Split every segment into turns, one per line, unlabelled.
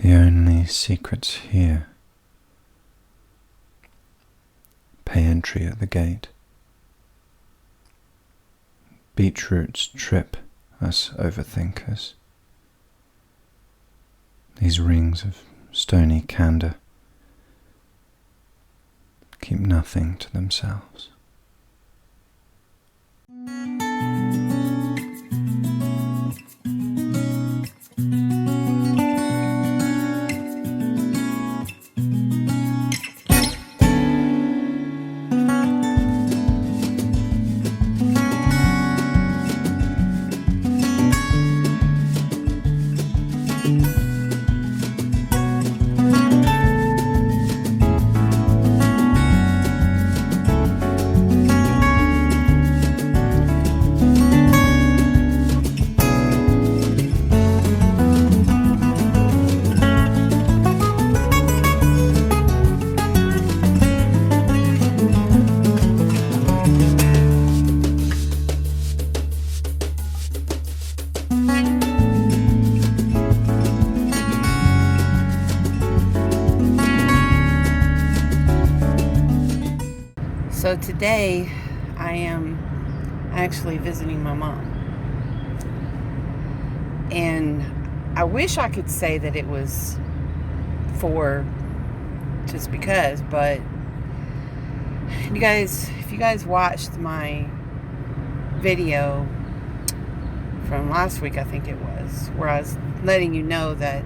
The only secrets here. Pay entry at the gate. Beetroots trip us overthinkers. These rings of stony candour keep nothing to themselves.
So today I am actually visiting my mom, and I wish I could say that it was for just because, but you guys, if you guys watched my video from last week, I think it was, where I was letting you know that,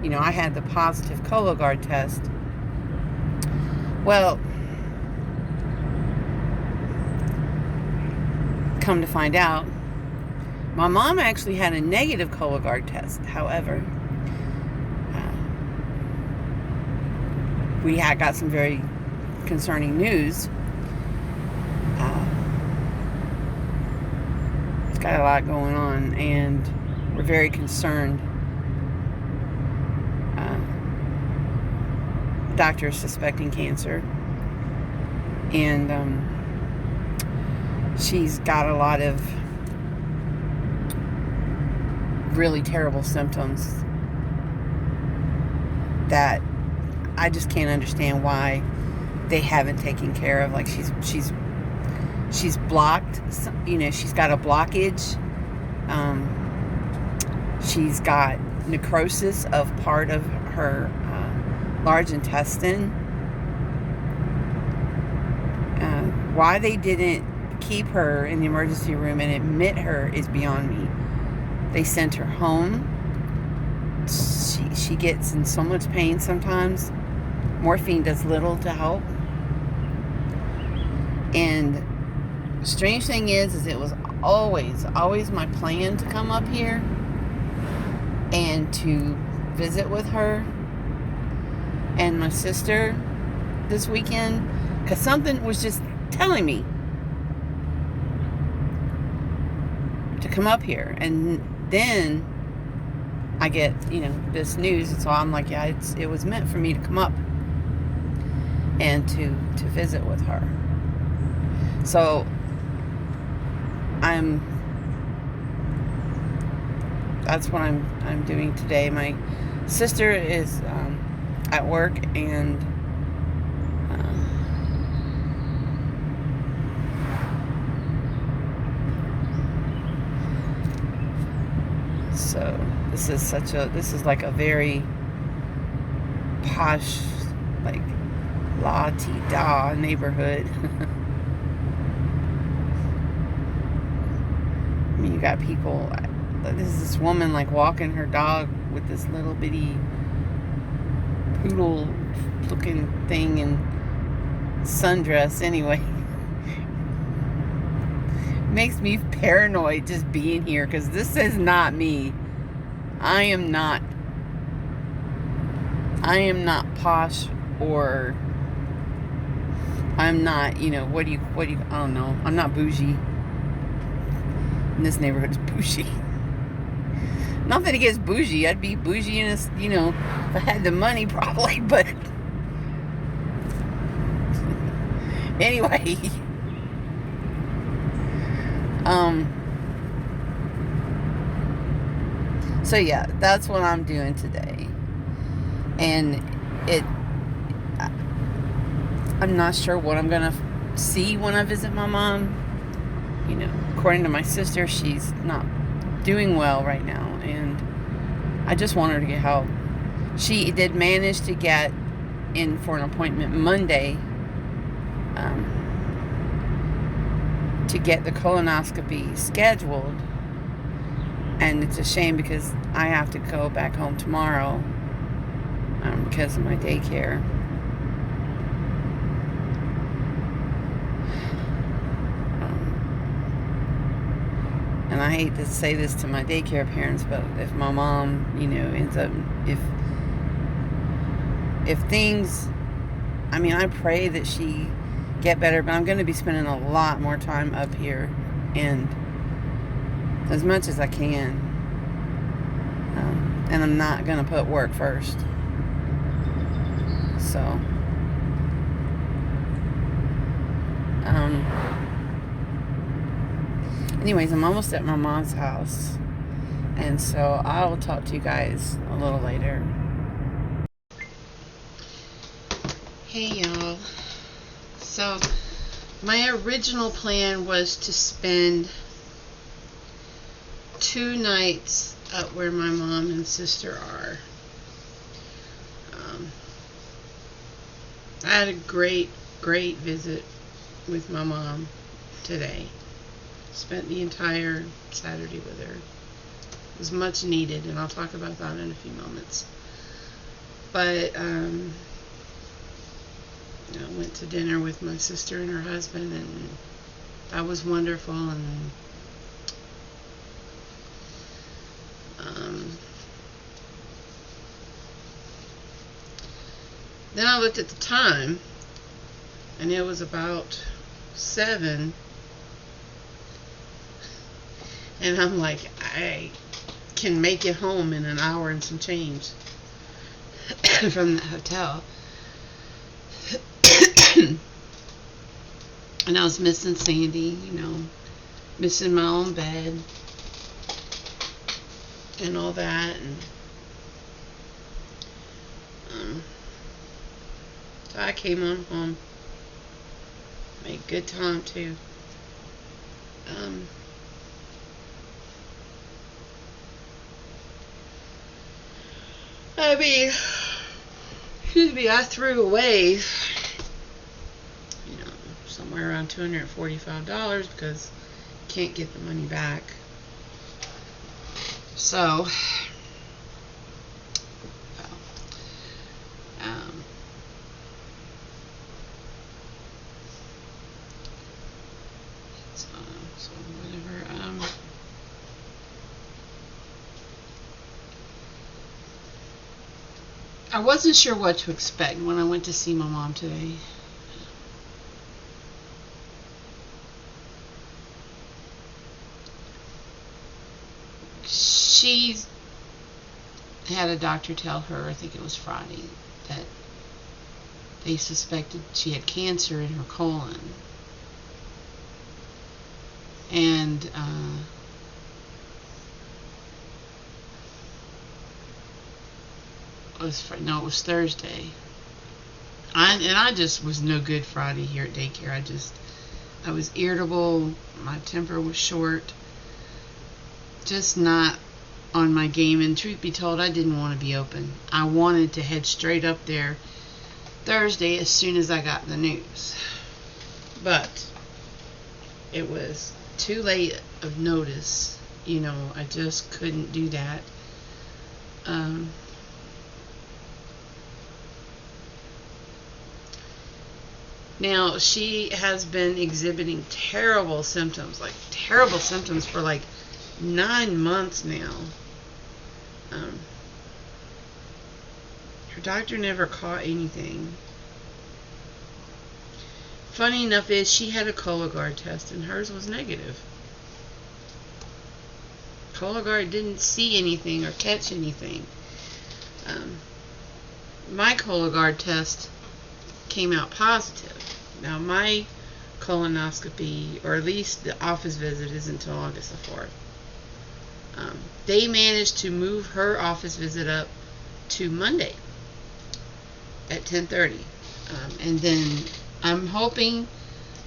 you know, I had the positive Cologuard test. Well, come to find out, my mom actually had a negative Cologuard test. However, we had got some very concerning news. It's got a lot going on, and we're very concerned. The doctor is suspecting cancer, and she's got a lot of really terrible symptoms that I just can't understand why they haven't taken care of. Like she's blocked, you know, she's got a blockage. She's got necrosis of part of her large intestine. Why they didn't keep her in the emergency room and admit her is beyond me. They sent her home. She gets in so much pain sometimes. Morphine does little to help. And the strange thing is it was always my plan to come up here and to visit with her and my sister this weekend, because something was just telling me to come up here. And then I get, you know, this news, and so I'm like, yeah, it was meant for me to come up and to visit with her. So that's what I'm doing today. My sister is at work, and so this is like a very posh, like la-ti-da neighborhood. I mean, you got people. There's this woman like walking her dog with this little bitty poodle looking thing in sundress. Anyway, makes me paranoid just being here, because this is not me. I am not posh, or I'm not, you know, what do you I don't know. I'm not bougie. And this neighborhood is bougie. Not that it gets bougie. I'd be bougie in this, you know, if I had the money probably, but anyway. So yeah, that's what I'm doing today. And I'm not sure what I'm gonna see when I visit my mom. You know, according to my sister, she's not doing well right now, and I just want her to get help. She did manage to get in for an appointment Monday to get the colonoscopy scheduled, and it's a shame because I have to go back home tomorrow because of my daycare. And I hate to say this to my daycare parents, but if my mom, you know, ends up, if things, I mean, I pray that she get better, but I'm going to be spending a lot more time up here, and as much as I can, and I'm not going to put work first. So, anyways, I'm almost at my mom's house, and so I'll talk to you guys a little later. Hey y'all. So my original plan was to spend 2 nights up where my mom and sister are. I had a great visit with my mom today. Spent the entire Saturday with her. It was much needed, and I'll talk about that in a few moments. But I went to dinner with my sister and her husband, and that was wonderful. And then I looked at the time, and it was about 7. And I'm like, I can make it home in an hour and some change from the hotel. And I was missing Sandy, you know, missing my own bed and all that. And so I came on home. Made good time too. I mean, excuse me, I threw away, somewhere around $245 because you can't get the money back. So, so whatever. I wasn't sure what to expect when I went to see my mom today. She had a doctor tell her, I think it was Friday, that they suspected she had cancer in her colon. And it was Thursday. I just was no good Friday here at daycare. I was irritable. My temper was short. Just not on my game. And truth be told, I didn't want to be open. I wanted to head straight up there Thursday as soon as I got the news. But it was too late of notice. I just couldn't do that. Now, she has been exhibiting terrible symptoms for like 9 months now. Her doctor never caught anything. Funny enough is she had a Cologuard test and hers was negative. Cologuard didn't see anything or catch anything. My Cologuard test came out positive. Now my colonoscopy, or at least the office visit, isn't until August the 4th. They managed to move her office visit up to Monday. at 10:30, and then I'm hoping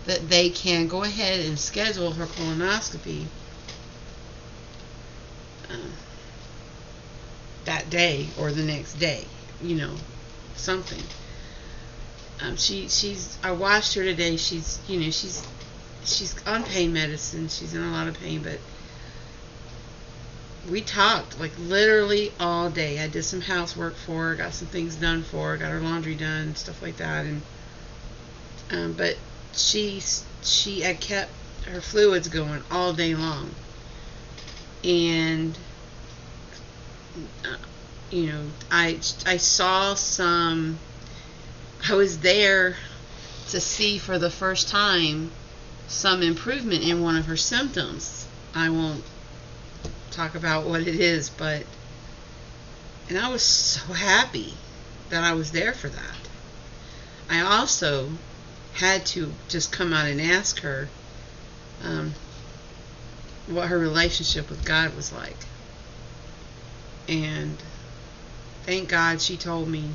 that they can go ahead and schedule her colonoscopy that day or the next day, something. I watched her today. She's on pain medicine. She's in a lot of pain, but we talked like literally all day. I did some housework for her, got some things done for her, got her laundry done, stuff like that, and but she had kept her fluids going all day long, and I saw some. I was there to see for the first time some improvement in one of her symptoms. I won't talk about what it is, and I was so happy that I was there for that. I also had to just come out and ask her what her relationship with God was like. And thank God she told me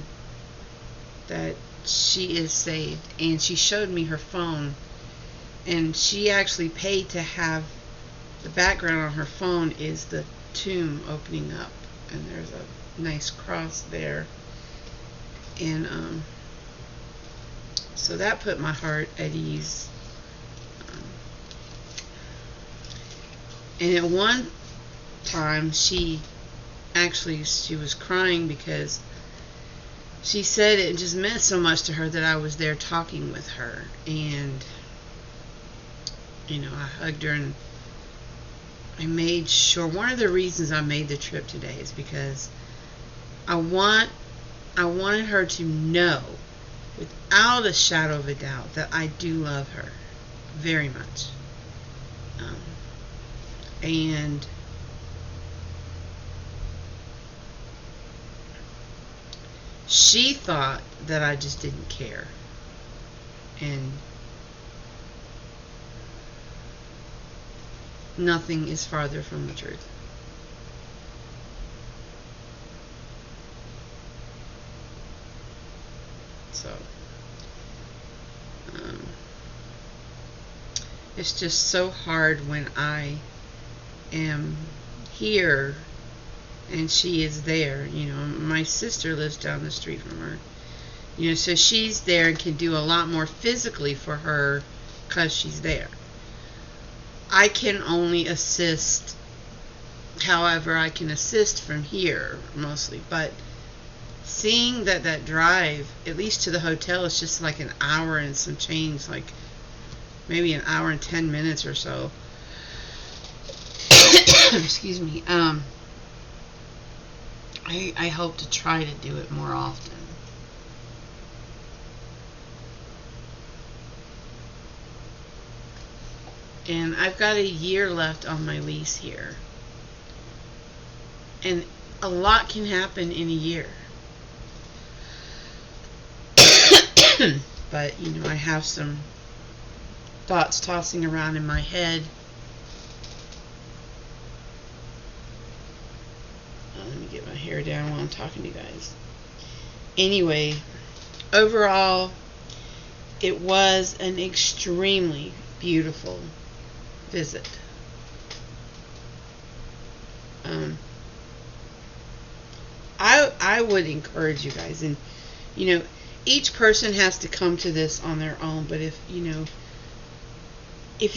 that she is saved, and she showed me her phone, and she actually paid to have the background on her phone is the tomb opening up, and there's a nice cross there, and so that put my heart at ease. And at one time she was crying because she said it just meant so much to her that I was there talking with her, and I hugged her, and I made sure. One of the reasons I made the trip today is because I wanted her to know without a shadow of a doubt that I do love her very much, and she thought that I just didn't care, and nothing is farther from the truth. So it's just so hard when I am here and she is there. My sister lives down the street from her, so she's there and can do a lot more physically for her because she's there. I can only assist however I can assist from here mostly, but seeing that drive, at least to the hotel, is just like an hour and some change, like maybe an hour and 10 minutes or so. Excuse me. I hope to try to do it more often. And I've got a year left on my lease here. And a lot can happen in a year. But, I have some thoughts tossing around in my head. Let me get my hair down while I'm talking to you guys. Anyway, overall, it was an extremely beautiful visit. I would encourage you guys, and each person has to come to this on their own, but if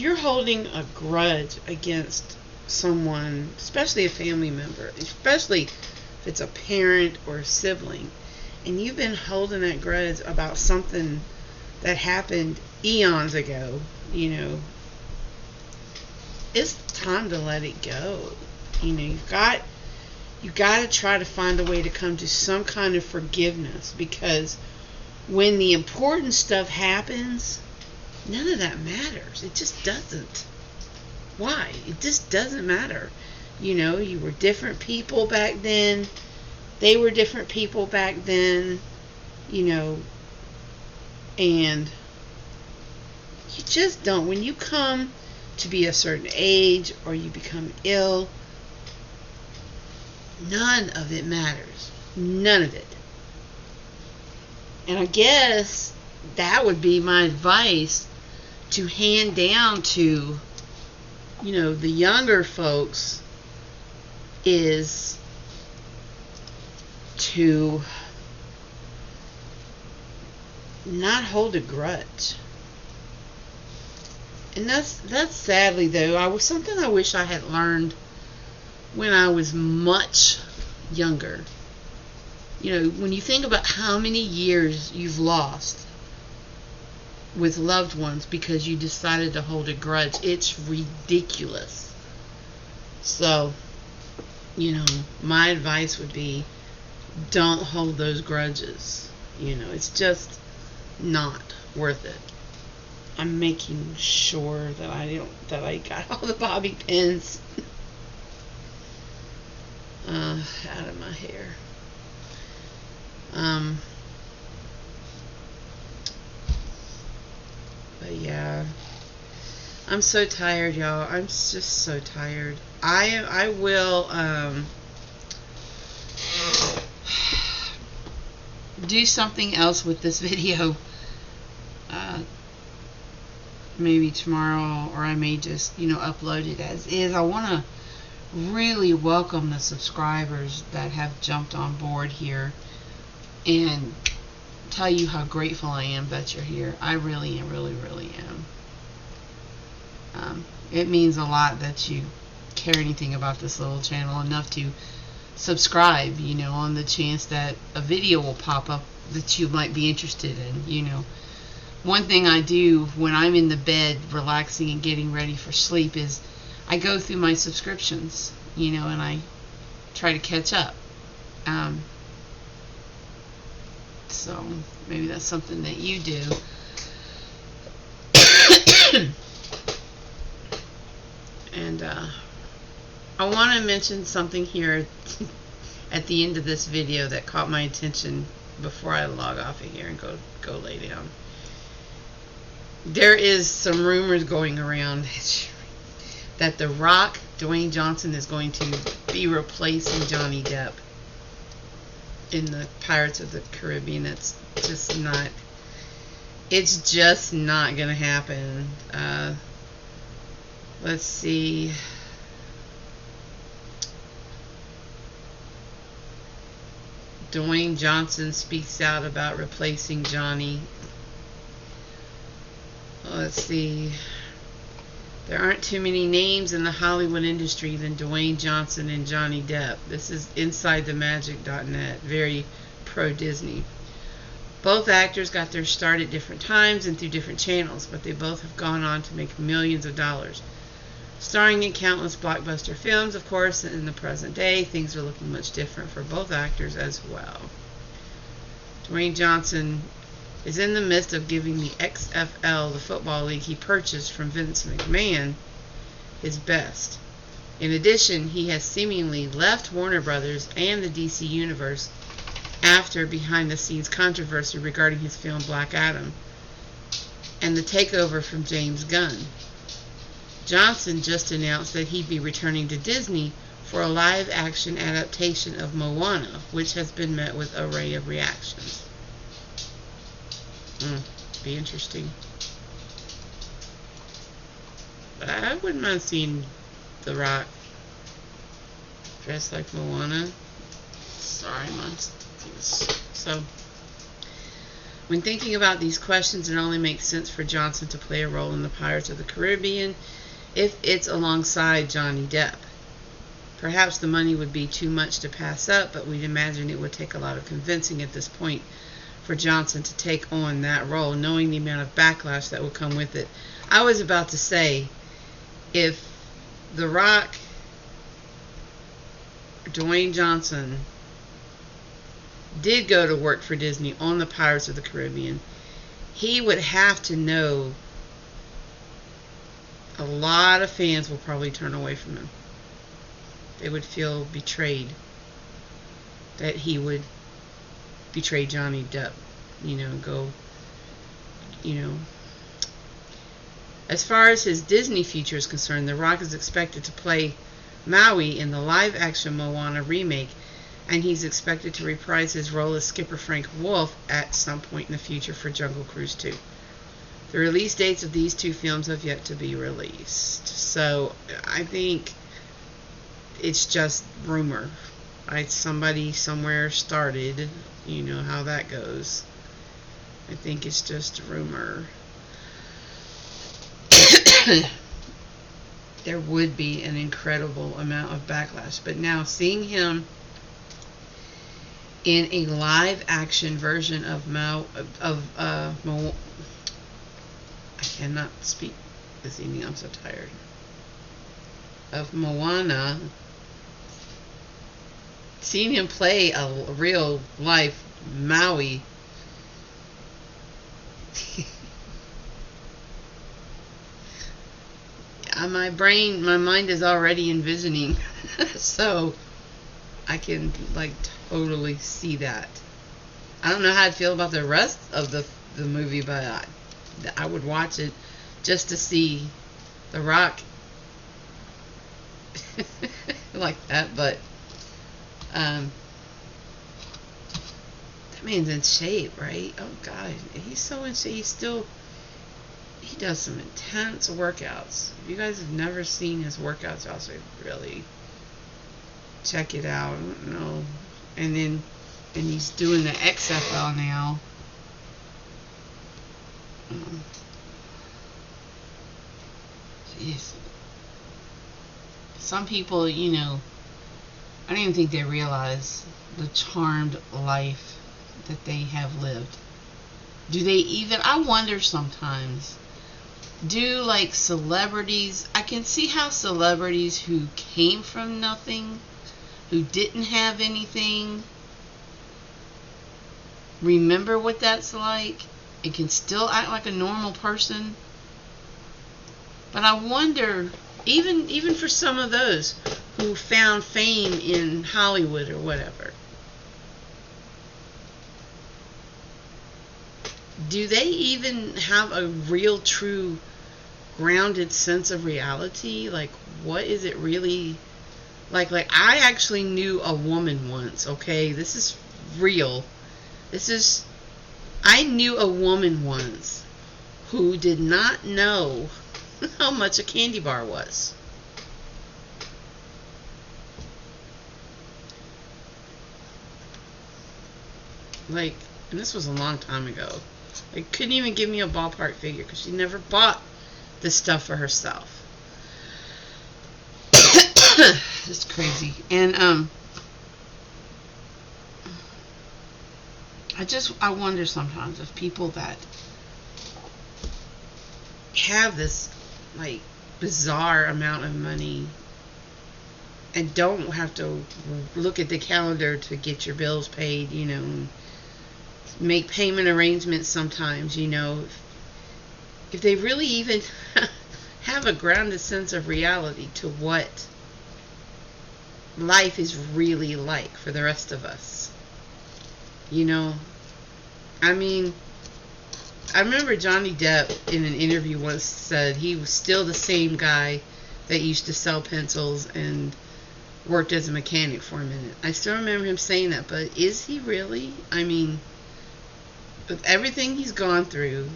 you're holding a grudge against someone, especially a family member, especially if it's a parent or a sibling, and you've been holding that grudge about something that happened eons ago, it's time to let it go. You've got to try to find a way to come to some kind of forgiveness, because when the important stuff happens, none of that matters. It just doesn't. Why? It just doesn't matter. You were different people back then. They were different people back then. And you just don't. When you come to be a certain age or you become ill, none of it matters. None of it. And I guess that would be my advice to hand down to, the younger folks, is to not hold a grudge. And that's sadly, though, something I wish I had learned when I was much younger. When you think about how many years you've lost with loved ones because you decided to hold a grudge, it's ridiculous. So, my advice would be, don't hold those grudges. It's just not worth it. I'm making sure that I got all the bobby pins out of my hair. But yeah, I'm so tired, y'all. I'm just so tired. I will do something else with this video maybe tomorrow, or I may just upload it as is. I want to really welcome the subscribers that have jumped on board here and tell you how grateful I am that you're here. I really am. It means a lot that you care anything about this little channel enough to subscribe, on the chance that a video will pop up that you might be interested in. One thing I do when I'm in the bed relaxing and getting ready for sleep is I go through my subscriptions, and I try to catch up. So maybe that's something that you do. And I want to mention something here at the end of this video that caught my attention before I log off of here and go lay down. There is some rumors going around that The Rock, DeWayne Johnson, is going to be replacing Johnny Depp in the Pirates of the Caribbean. It's just not going to happen. Let's see. DeWayne Johnson speaks out about replacing Johnny. Let's see. There aren't too many names in the Hollywood industry than DeWayne Johnson and Johnny Depp. This is InsideTheMagic.net. Very pro-Disney. Both actors got their start at different times and through different channels, but they both have gone on to make millions of dollars. Starring in countless blockbuster films, of course, in the present day, things are looking much different for both actors as well. DeWayne Johnson is in the midst of giving the XFL, the football league he purchased from Vince McMahon, his best. In addition, he has seemingly left Warner Brothers and the DC Universe after behind-the-scenes controversy regarding his film Black Adam and the takeover from James Gunn. Johnson just announced that he'd be returning to Disney for a live-action adaptation of Moana, which has been met with an array of reactions. Be interesting. But I wouldn't mind seeing The Rock dressed like Moana. Sorry, so when thinking about these questions, it only makes sense for Johnson to play a role in the Pirates of the Caribbean if it's alongside Johnny Depp. Perhaps the money would be too much to pass up, but we'd imagine it would take a lot of convincing at this point for Johnson to take on that role, knowing the amount of backlash that would come with it. I was about to say, if The Rock, DeWayne Johnson, did go to work for Disney on the Pirates of the Caribbean, he would have to know a lot of fans will probably turn away from him. They would feel betrayed that he would betray Johnny Depp, As far as his Disney future is concerned, The Rock is expected to play Maui in the live-action Moana remake and he's expected to reprise his role as Skipper Frank Wolf at some point in the future for Jungle Cruise 2. The release dates of these two films have yet to be released. So I think it's just rumor. Somebody somewhere started. You know how that goes. I think it's just rumor. There would be an incredible amount of backlash. But now seeing him in a live action version of I cannot speak this evening, I'm so tired. Of Moana, seeing him play a real life Maui. My mind is already envisioning, so I can totally see that. I don't know how I'd feel about the rest of the movie, but I would watch it just to see The Rock like that. But that man's in shape, right? Oh God, he's so in shape. He does some intense workouts. If you guys have never seen his workouts, y'all should really check it out. I don't know. And he's doing the XFL now. Jeez. Some people, I don't even think they realize the charmed life that they have lived. Do they even? I wonder sometimes. Do celebrities? I can see how celebrities who came from nothing, who didn't have anything, remember what that's like. It can still act like a normal person. But I wonder, even for some of those who found fame in Hollywood or whatever, do they even have a real, true, grounded sense of reality? What is it really like? I actually knew a woman once, okay? This is real. I knew a woman once who did not know how much a candy bar was. And this was a long time ago. Couldn't even give me a ballpark figure because she never bought this stuff for herself. It's crazy. And I wonder sometimes if people that have this bizarre amount of money and don't have to look at the calendar to get your bills paid, make payment arrangements sometimes, if they really even have a grounded sense of reality to what life is really like for the rest of us. I remember Johnny Depp in an interview once said he was still the same guy that used to sell pencils and worked as a mechanic for a minute. I still remember him saying that, but is he really? With everything he's gone through,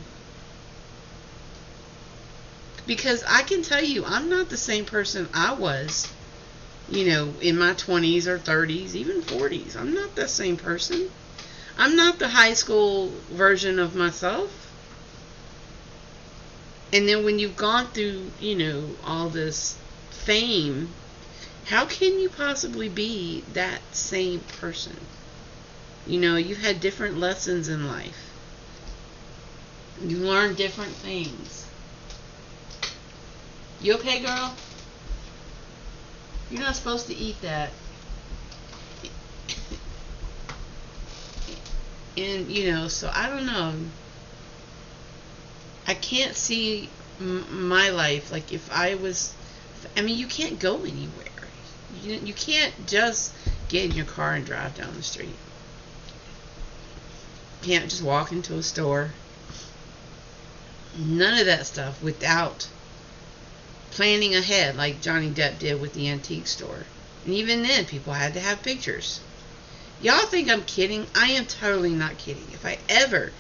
because I can tell you, I'm not the same person I was, in my 20s or 30s, even 40s. I'm not the same person. I'm not the high school version of myself. And then when you've gone through, all this fame, how can you possibly be that same person? You've had different lessons in life. You learn different things. You okay, girl? You're not supposed to eat that. And, so I don't know. I can't see my life, if I was, you can't go anywhere. You can't just get in your car and drive down the street. You can't just walk into a store. None of that stuff without planning ahead like Johnny Depp did with the antique store. And even then, people had to have pictures. Y'all think I'm kidding? I am totally not kidding. If I ever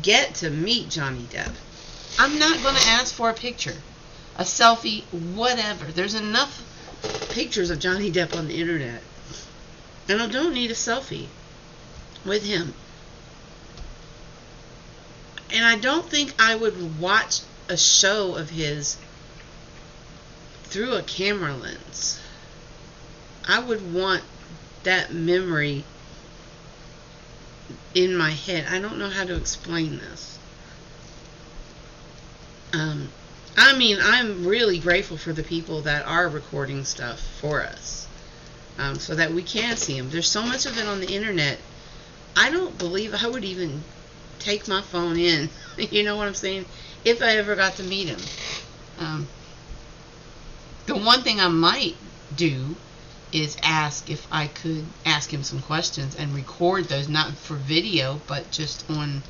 get to meet Johnny Depp, I'm not going to ask for a picture, a selfie, whatever. There's enough pictures of Johnny Depp on the internet. And I don't need a selfie with him. And I don't think I would watch a show of his through a camera lens. I would want that memory in my head. I don't know how to explain this. I mean, I'm really grateful for the people that are recording stuff for us, so that we can see him. There's so much of it on the internet. I don't believe I would even take my phone in. You know what I'm saying? If I ever got to meet him. The one thing I might do is ask if I could ask him some questions and record those, not for video, but just on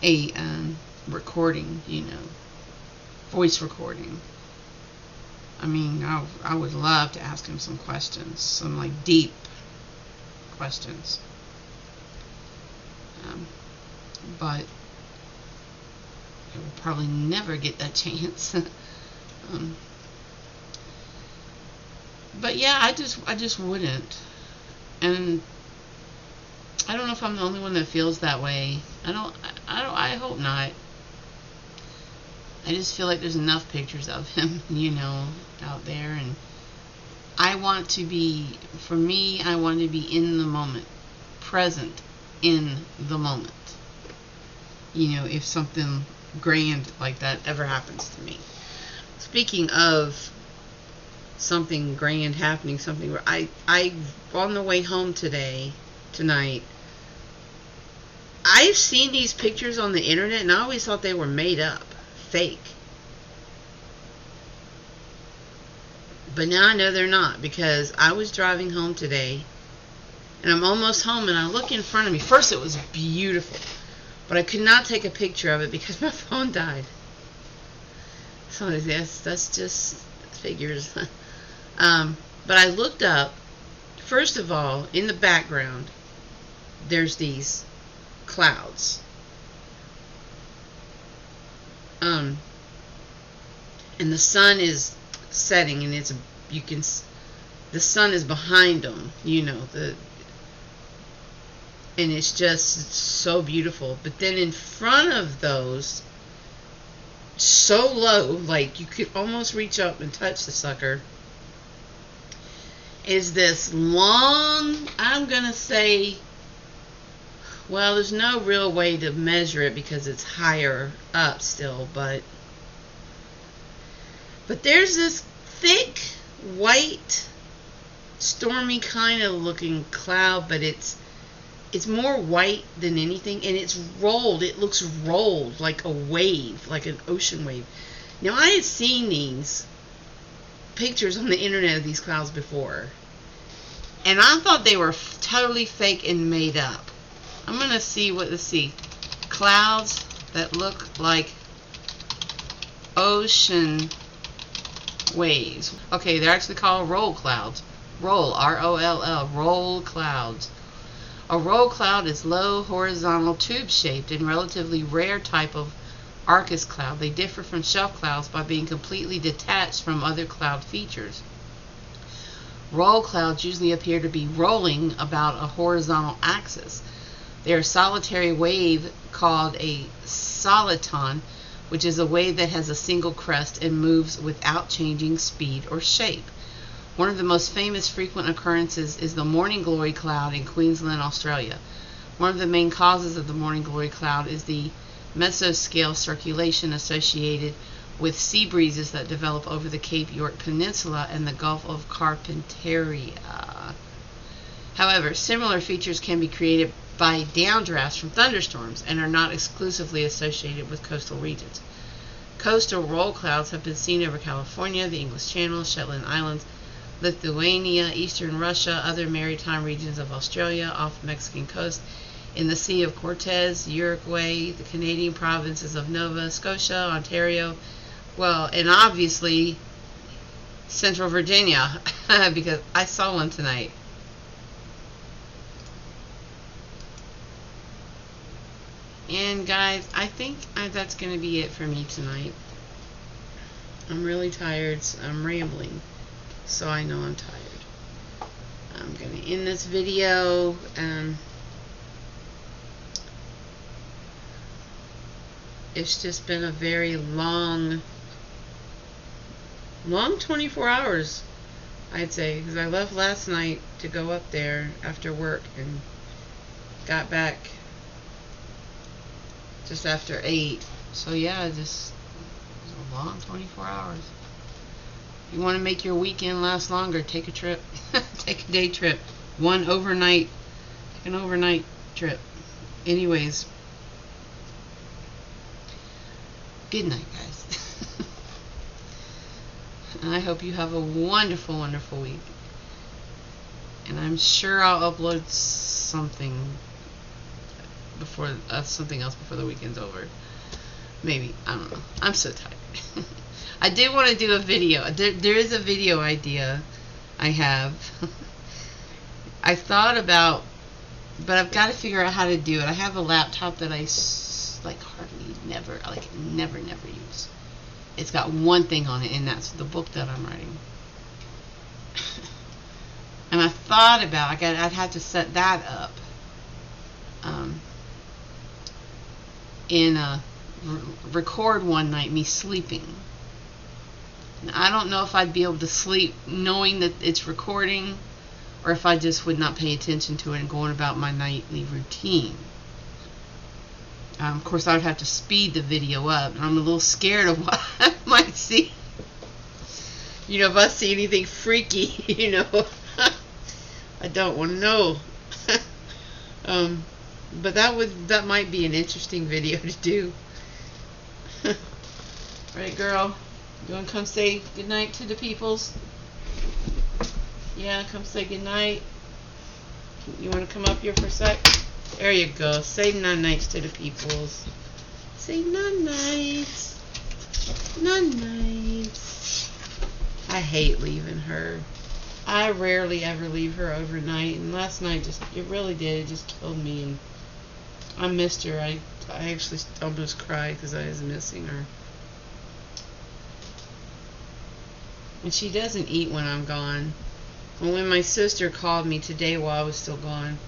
a recording, voice recording. I mean, I would love to ask him some questions, some like deep questions. But I will probably never get that chance. But yeah, I just wouldn't. And I don't know if I'm the only one that feels that way. I hope not. I just feel like there's enough pictures of him, out there, and I want to be in the moment, present in the moment. If something grand like that ever happens to me. Speaking of something grand happening, something where I on the way home tonight, I've seen these pictures on the internet and I always thought they were made up, fake. But now I know they're not, because I was driving home today and I'm almost home and I look in front of me. First it was beautiful, but I could not take a picture of it because my phone died. So that's just figures. But I looked up. First of all, in the background, there's these clouds. And the sun is setting, and the sun is behind them. And it's just so beautiful. But then in front of those, so low, like you could almost reach up and touch the sucker, is this long, I'm gonna say, well, there's no real way to measure it because it's higher up still, but there's this thick white stormy kind of looking cloud, but it's more white than anything, and it's rolled. It looks rolled like a wave, like an ocean wave. Now, I had seen these pictures on the internet of these clouds before, and I thought they were totally fake and made up. I'm going to see clouds that look like ocean waves. Okay, they're actually called roll clouds. Roll, R-O-L-L, roll clouds. A roll cloud is low, horizontal, tube-shaped, and relatively rare type of H.U.G.S cloud. They differ from shelf clouds by being completely detached from other cloud features. Roll clouds usually appear to be rolling about a horizontal axis. They are a solitary wave called a soliton, which is a wave that has a single crest and moves without changing speed or shape. One of the most famous frequent occurrences is the morning glory cloud in Queensland, Australia. One of the main causes of the morning glory cloud is the mesoscale circulation associated with sea breezes that develop over the Cape York Peninsula and the Gulf of Carpentaria. However, similar features can be created by downdrafts from thunderstorms and are not exclusively associated with coastal regions. Coastal roll clouds have been seen over California, the English Channel, Shetland Islands, Lithuania, eastern Russia, other maritime regions of Australia, off the Mexican coast, in the Sea of Cortez, Uruguay, the Canadian provinces of Nova Scotia, Ontario, and obviously Central Virginia, because I saw one tonight. And guys, I think that's going to be it for me tonight. I'm really tired. So I'm rambling, so I know I'm tired. I'm going to end this video. It's just been a very long 24 hours, I'd say, because I left last night to go up there after work and got back just after 8. So yeah, just it was a long 24 hours. If you want to make your weekend last longer, take a trip. Take a day trip. Take an overnight trip. Anyways, good night, guys. And I hope you have a wonderful, wonderful week. And I'm sure I'll upload something else before the weekend's over. Maybe. I don't know. I'm so tired. I did want to do a video. There is a video idea I have. I thought about, but I've got to figure out how to do it. I have a laptop that I hardly never, never use. It's got one thing on it, and that's the book that I'm writing. And I thought about, I'd have to set that up record one night me sleeping. And I don't know if I'd be able to sleep knowing that it's recording, or if I just would not pay attention to it and going about my nightly routine. Of course, I would have to speed the video up, and I'm a little scared of what I might see. You know, if I see anything freaky, you know, I don't want to know. But that might be an interesting video to do. Right, girl? You want to come say goodnight to the peoples? Yeah, come say goodnight. You want to come up here for a sec? There you go. Say nights to the peoples. Say nights. Nights. I hate leaving her. I rarely ever leave her overnight, and last night it really did. It just killed me, and I missed her. I actually almost cried because I was missing her. And she doesn't eat when I'm gone. And when my sister called me today while I was still gone,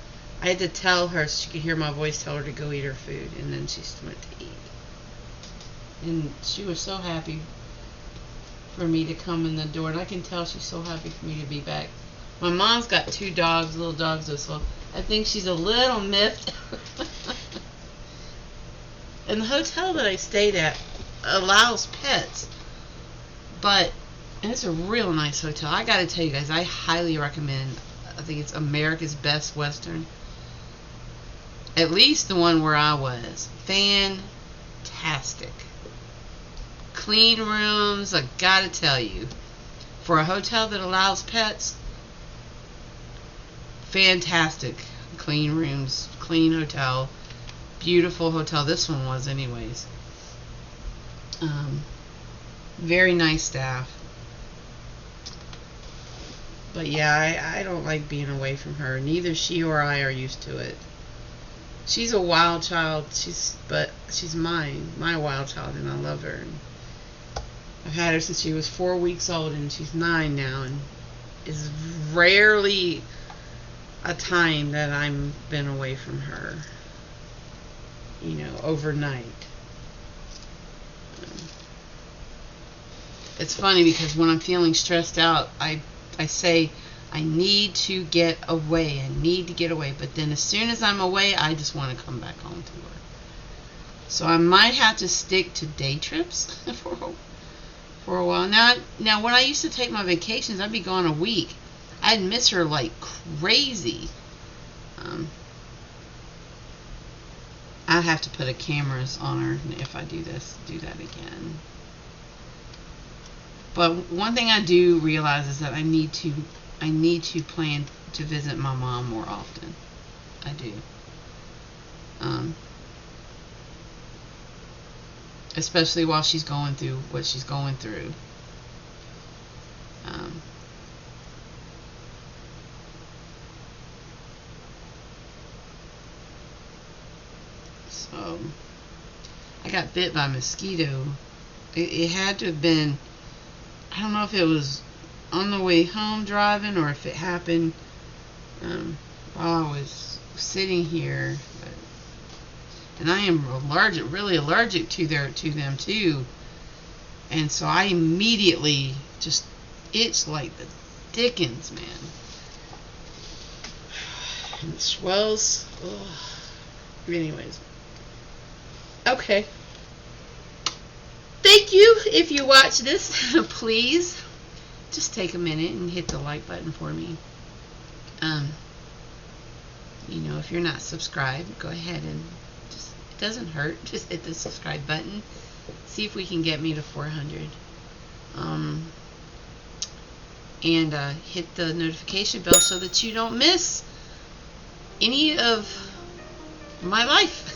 I had to tell her so she could hear my voice, tell her to go eat her food, and then she went to eat. And she was so happy for me to come in the door, and I can tell she's so happy for me to be back. My mom's got 2 dogs, little dogs, so I think she's a little miffed. And the hotel that I stayed at allows pets, but it's a real nice hotel. I gotta tell you guys, I highly recommend. I think it's America's Best Western. At least the one where I was. Fantastic. Clean rooms, I gotta tell you. For a hotel that allows pets, fantastic. Clean rooms, clean hotel, beautiful hotel. This one was anyways. Very nice staff. But yeah, I don't like being away from her. Neither she or I are used to it. She's a wild child. But she's my wild child, and I love her. And I've had her since she was 4 weeks old, and she's 9 now, and it's rarely a time that I've been away from her, you know, overnight. It's funny because when I'm feeling stressed out, I say I need to get away. I need to get away. But then as soon as I'm away, I just want to come back home to her. So I might have to stick to day trips for a while. Now when I used to take my vacations, I'd be gone a week. I'd miss her like crazy. I have to put cameras on her if I do that again. But one thing I do realize is that I need to plan to visit my mom more often. I do. Especially while she's going through what she's going through. I got bit by a mosquito. It had to have been, I don't know if it was on the way home driving or if it happened while I was sitting here. And I am really allergic to them too. And so I immediately just itched like the dickens, man. And it swells. Ugh. Anyways. Okay. Thank you if you watch this. Please just take a minute and hit the like button for me. If you're not subscribed, go ahead and it doesn't hurt. Just hit the subscribe button. See if we can get me to 400. And hit the notification bell so that you don't miss any of my life.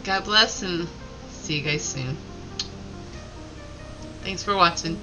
God bless and see you guys soon. Thanks for watching.